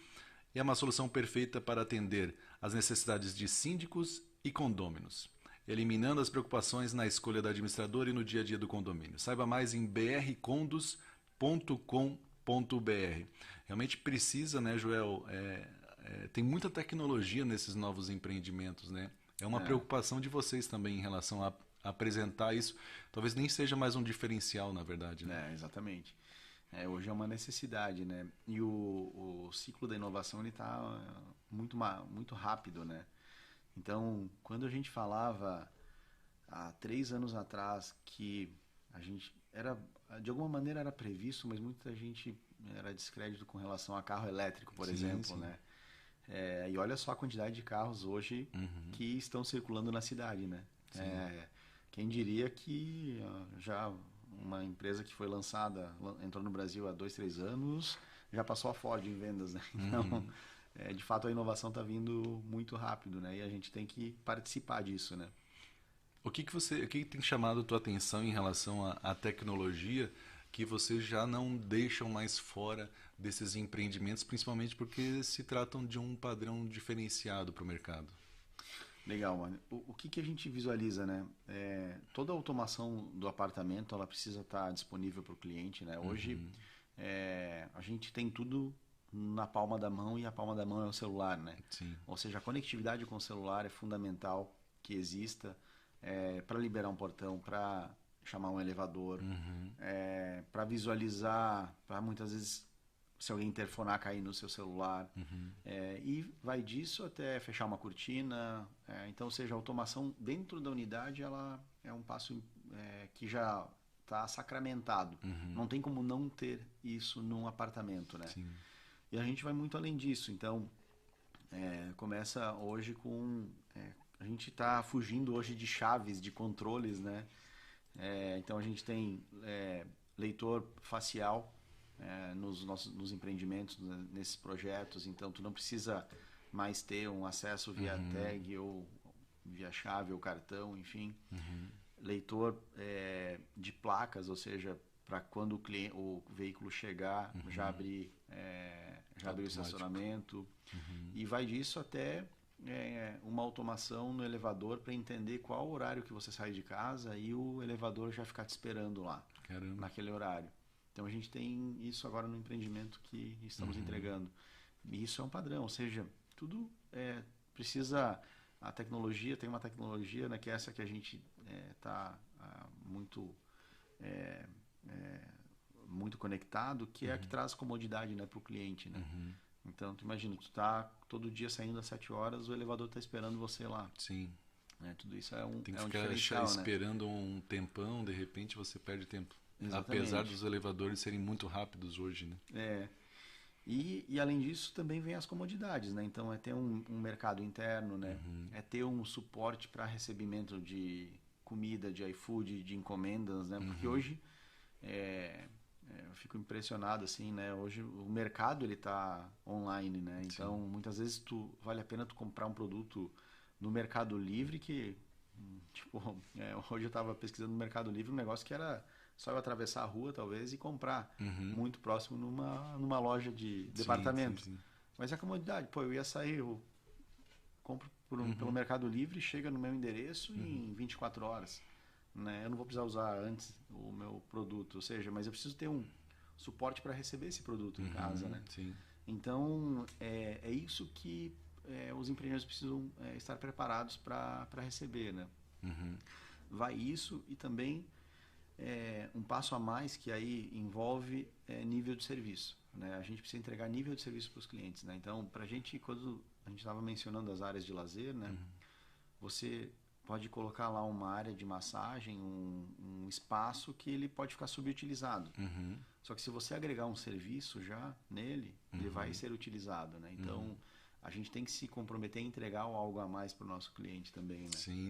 e é uma solução perfeita para atender às necessidades de síndicos e condôminos, eliminando as preocupações na escolha da administradora e no dia a dia do condomínio. Saiba mais em brcondos.com.br. Realmente precisa, né, Joel? Tem muita tecnologia nesses novos empreendimentos, né? É uma preocupação de vocês também em relação a apresentar isso. Talvez nem seja mais um diferencial, na verdade, né? Exatamente. Hoje é uma necessidade, né? E o ciclo da inovação ele está muito rápido, né? Então, quando a gente falava há 3 anos atrás que a gente de alguma maneira era previsto, mas muita gente era descrédito com relação a carro elétrico, por exemplo, sim. Né? E olha só a quantidade de carros hoje que estão circulando na cidade, né? Quem diria que já uma empresa que foi lançada, entrou no Brasil há 2, 3 anos, já passou a Ford em vendas, né? Então, de fato, a inovação está vindo muito rápido, né? E a gente tem que participar disso, né? O que tem chamado a tua atenção em relação à tecnologia que vocês já não deixam mais fora desses empreendimentos, principalmente porque se tratam de um padrão diferenciado para o mercado? Legal, mano. O que a gente visualiza, né? Toda a automação do apartamento, ela precisa estar disponível para o cliente, né? Hoje, a gente tem tudo na palma da mão e a palma da mão é o celular, né? Sim. Ou seja, a conectividade com o celular é fundamental que exista para liberar um portão, para chamar um elevador, para visualizar, para muitas vezes se alguém interfonar, cair no seu celular. E vai disso até fechar uma cortina. Então, ou seja, a automação dentro da unidade ela é um passo que já está sacramentado. Não tem como não ter isso num apartamento, né? Sim. E a gente vai muito além disso. Então, Começa hoje com... a gente está fugindo hoje de chaves, de controles, né? Então a gente tem leitor facial nos empreendimentos, nesses projetos. Então tu não precisa mais ter um acesso via tag ou via chave ou cartão, enfim. Leitor de placas, ou seja, para quando o veículo chegar, já abrir o estacionamento. E vai disso até uma automação no elevador para entender qual horário que você sai de casa e o elevador já ficar te esperando lá. Caramba. Naquele horário. Então a gente tem isso agora no empreendimento que estamos entregando. E isso é um padrão, ou seja, tudo precisa... A tecnologia, tem uma tecnologia, né, que é essa que a gente está muito conectado, que é a que traz comodidade, né, para o cliente. Né? Então, tu imagina, tu está todo dia saindo às 7 horas, o elevador está esperando você lá. Sim. Tudo isso é um Tem que ficar esperando um tempão, de repente você perde tempo. Exatamente. Apesar dos elevadores serem muito rápidos hoje, né? E além disso também vem as comodidades, né? Então é ter um mercado interno, né? É ter um suporte para recebimento de comida, de iFood, de encomendas, né? Porque hoje eu fico impressionado assim, né? Hoje o mercado ele tá online, né? Então muitas vezes vale a pena tu comprar um produto no Mercado Livre que tipo, hoje eu estava pesquisando no Mercado Livre um negócio que era só eu atravessar a rua, talvez, e comprar muito próximo numa loja de departamento. Sim. Mas é a comodidade. Pô, eu ia sair, eu compro pelo Mercado Livre, chega no meu endereço em 24 horas. Né? Eu não vou precisar usar antes o meu produto. Ou seja, mas eu preciso ter um suporte para receber esse produto em casa. Né? Sim. Então, é isso que os empreendedores precisam estar preparados para receber. Né? Vai isso e também... um passo a mais que aí envolve nível de serviço. Né? A gente precisa entregar nível de serviço para os clientes. Né? Então, para a gente, quando a gente estava mencionando as áreas de lazer, né? Você pode colocar lá uma área de massagem, um espaço que ele pode ficar subutilizado. Só que se você agregar um serviço já nele, ele vai ser utilizado. Né? Então, a gente tem que se comprometer a entregar algo a mais para o nosso cliente também, né? Sim.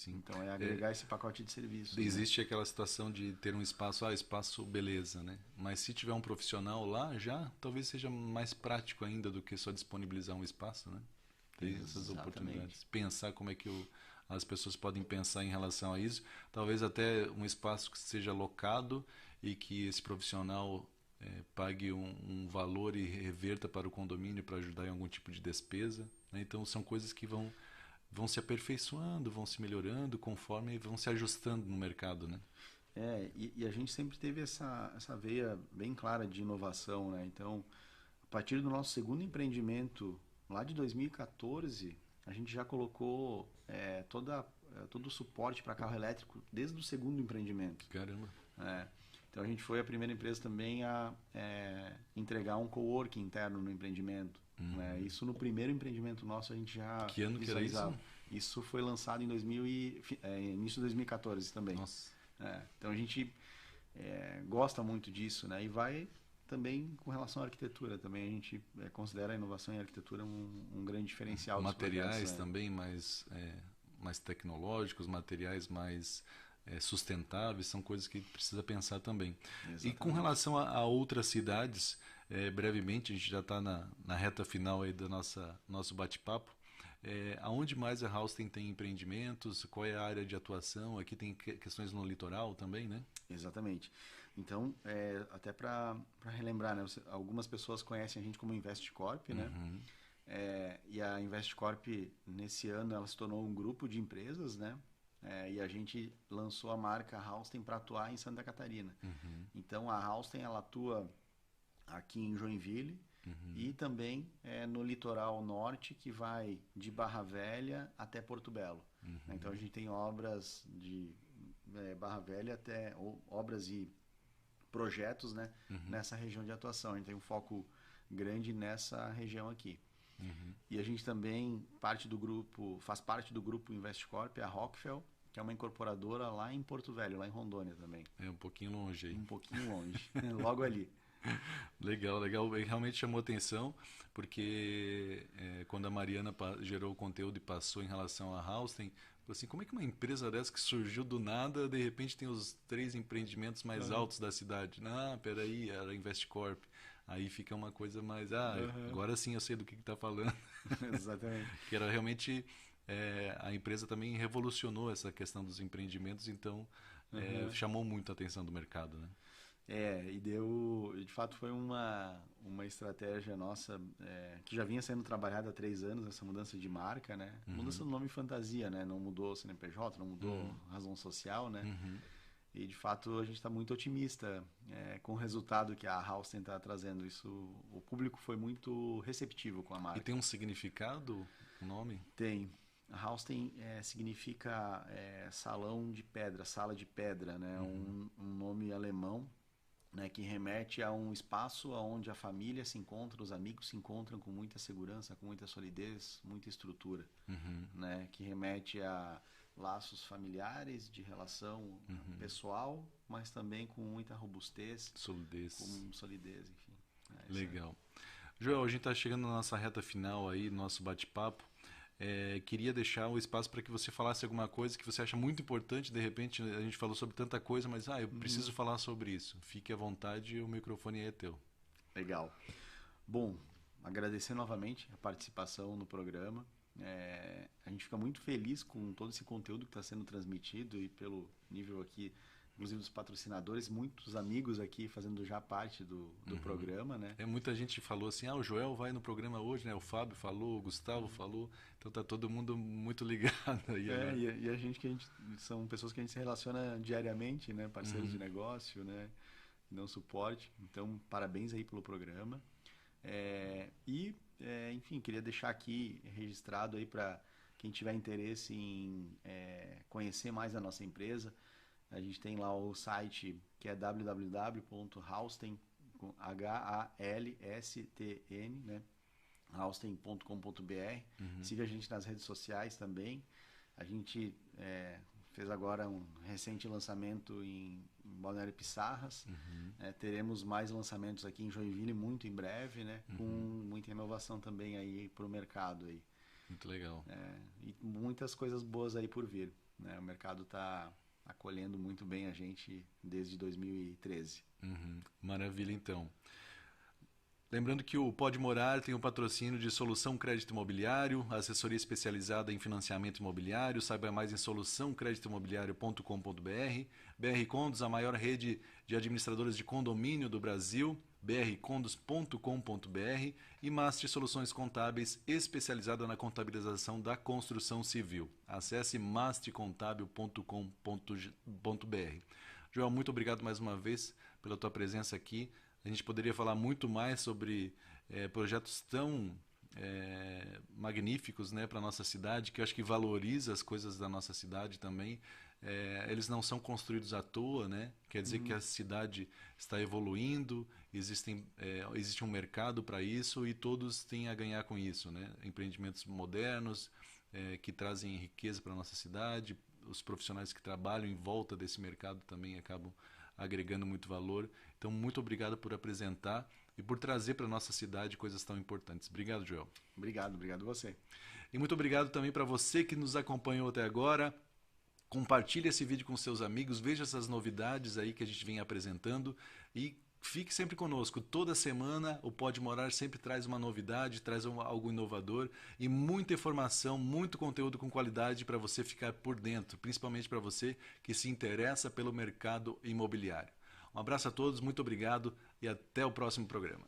Então, agregar esse pacote de serviços. Existe aquela situação de ter um espaço, espaço beleza, né? Mas se tiver um profissional lá, já talvez seja mais prático ainda do que só disponibilizar um espaço, né? Ter essas oportunidades. Pensar como é que as pessoas podem pensar em relação a isso. Talvez até um espaço que seja locado e que esse profissional... pague um valor e reverta para o condomínio para ajudar em algum tipo de despesa. Né? Então, são coisas que vão se aperfeiçoando, vão se melhorando conforme vão se ajustando no mercado. Né? E a gente sempre teve essa veia bem clara de inovação. Né? Então, a partir do nosso segundo empreendimento, lá de 2014, a gente já colocou todo o suporte para carro elétrico desde o segundo empreendimento. Caramba! Então a gente foi a primeira empresa também a entregar um coworking interno no empreendimento. Né? Isso no primeiro empreendimento nosso a gente já Que ano visualizava. Que era isso? Isso foi lançado em início de 2014 também. Nossa. Então a gente gosta muito disso, né? E vai também com relação à arquitetura também. A gente considera a inovação em arquitetura um grande diferencial. Materiais também mais tecnológicos, materiais mais... sustentáveis, são coisas que precisa pensar também. Exatamente. E com relação a outras cidades, brevemente, a gente já está na reta final aí do nosso bate-papo, aonde mais a Houston tem empreendimentos, qual é a área de atuação, aqui tem questões no litoral também, né? Exatamente. Então, até para relembrar, né, algumas pessoas conhecem a gente como Investcorp, né? E a Investcorp, nesse ano, ela se tornou um grupo de empresas, né? E a gente lançou a marca Houston para atuar em Santa Catarina. Então a Houston ela atua aqui em Joinville e também no litoral norte, que vai de Barra Velha até Porto Belo. Então a gente tem obras de Barra Velha até obras e projetos, né, nessa região de atuação. A gente tem um foco grande nessa região aqui. E a gente também faz parte do grupo Investcorp, a Rockwell, que é uma incorporadora lá em Porto Velho, lá em Rondônia também. Um pouquinho longe aí. Um pouquinho longe, logo ali. Legal, legal. E realmente chamou atenção, porque quando a Mariana gerou o conteúdo e passou em relação à Houston, falou assim, como é que uma empresa dessa que surgiu do nada, de repente tem os 3 empreendimentos mais altos da cidade? Não, peraí, era Investcorp. Aí fica uma coisa mais, agora sim eu sei do que está falando. Exatamente. Que era realmente, a empresa também revolucionou essa questão dos empreendimentos, então chamou muito a atenção do mercado, né? E de fato foi uma estratégia nossa que já vinha sendo trabalhada há 3 anos, essa mudança de marca, né? Mudança do nome fantasia, né? Não mudou o CNPJ, não mudou razão social, né? E de fato a gente está muito otimista com o resultado que a Houston está trazendo. O público foi muito receptivo com a marca. E tem um significado o nome? Tem. A Houston significa salão de pedra, sala de pedra, né? Um nome alemão, né, que remete a um espaço onde a família se encontra, os amigos se encontram com muita segurança, com muita solidez, muita estrutura, né, que remete a laços familiares, de relação pessoal, mas também com muita robustez, solidez, enfim. Legal. Joel, a gente está chegando na nossa reta final aí, no nosso bate-papo. Queria deixar o espaço para que você falasse alguma coisa que você acha muito importante. De repente a gente falou sobre tanta coisa, mas eu preciso falar sobre isso. Fique à vontade, o microfone é teu. Legal. Bom, agradecer novamente a participação no programa. A gente fica muito feliz com todo esse conteúdo que está sendo transmitido e pelo nível aqui, inclusive dos patrocinadores, muitos amigos aqui fazendo já parte do programa, né? Muita gente falou assim, o Joel vai no programa hoje, né? O Fábio falou, o Gustavo falou, então tá todo mundo muito ligado aí. E a gente são pessoas que a gente se relaciona diariamente, né? Parceiros de negócio, né? Dão suporte. Então, parabéns aí pelo programa. Enfim, queria deixar aqui registrado aí para quem tiver interesse em conhecer mais a nossa empresa. A gente tem lá o site que é www.halsten, Halstn, né? halsten.com.br. Siga a gente nas redes sociais também. A gente fez agora um recente lançamento em Balneário Pissarras. Teremos mais lançamentos aqui em Joinville muito em breve, né? Com muita inovação também aí para o mercado aí. Muito legal. E muitas coisas boas aí por vir, né? O mercado está acolhendo muito bem a gente desde 2013. Maravilha, então. Lembrando que o Pode Morar tem o patrocínio de Solução Crédito Imobiliário, assessoria especializada em financiamento imobiliário. Saiba mais em soluçãocreditoimobiliario.com.br. BR Condos, a maior rede de administradoras de condomínio do Brasil, brcondos.com.br. E Mastre Soluções Contábeis, especializada na contabilização da construção civil. Acesse mastrecontábil.com.br. Joel, muito obrigado mais uma vez pela tua presença aqui. A gente poderia falar muito mais sobre projetos tão magníficos, né, para a nossa cidade, que eu acho que valoriza as coisas da nossa cidade também. Eles não são construídos à toa, né? Quer dizer que a cidade está evoluindo, existe um mercado para isso e todos têm a ganhar com isso, né? Empreendimentos modernos que trazem riqueza para a nossa cidade, os profissionais que trabalham em volta desse mercado também acabam agregando muito valor. Então, muito obrigado por apresentar e por trazer para a nossa cidade coisas tão importantes. Obrigado, Joel. Obrigado você. E muito obrigado também para você que nos acompanhou até agora. Compartilhe esse vídeo com seus amigos, veja essas novidades aí que a gente vem apresentando e fique sempre conosco. Toda semana o Pode Morar sempre traz uma novidade, traz algo inovador e muita informação, muito conteúdo com qualidade para você ficar por dentro, principalmente para você que se interessa pelo mercado imobiliário. Um abraço a todos, muito obrigado e até o próximo programa.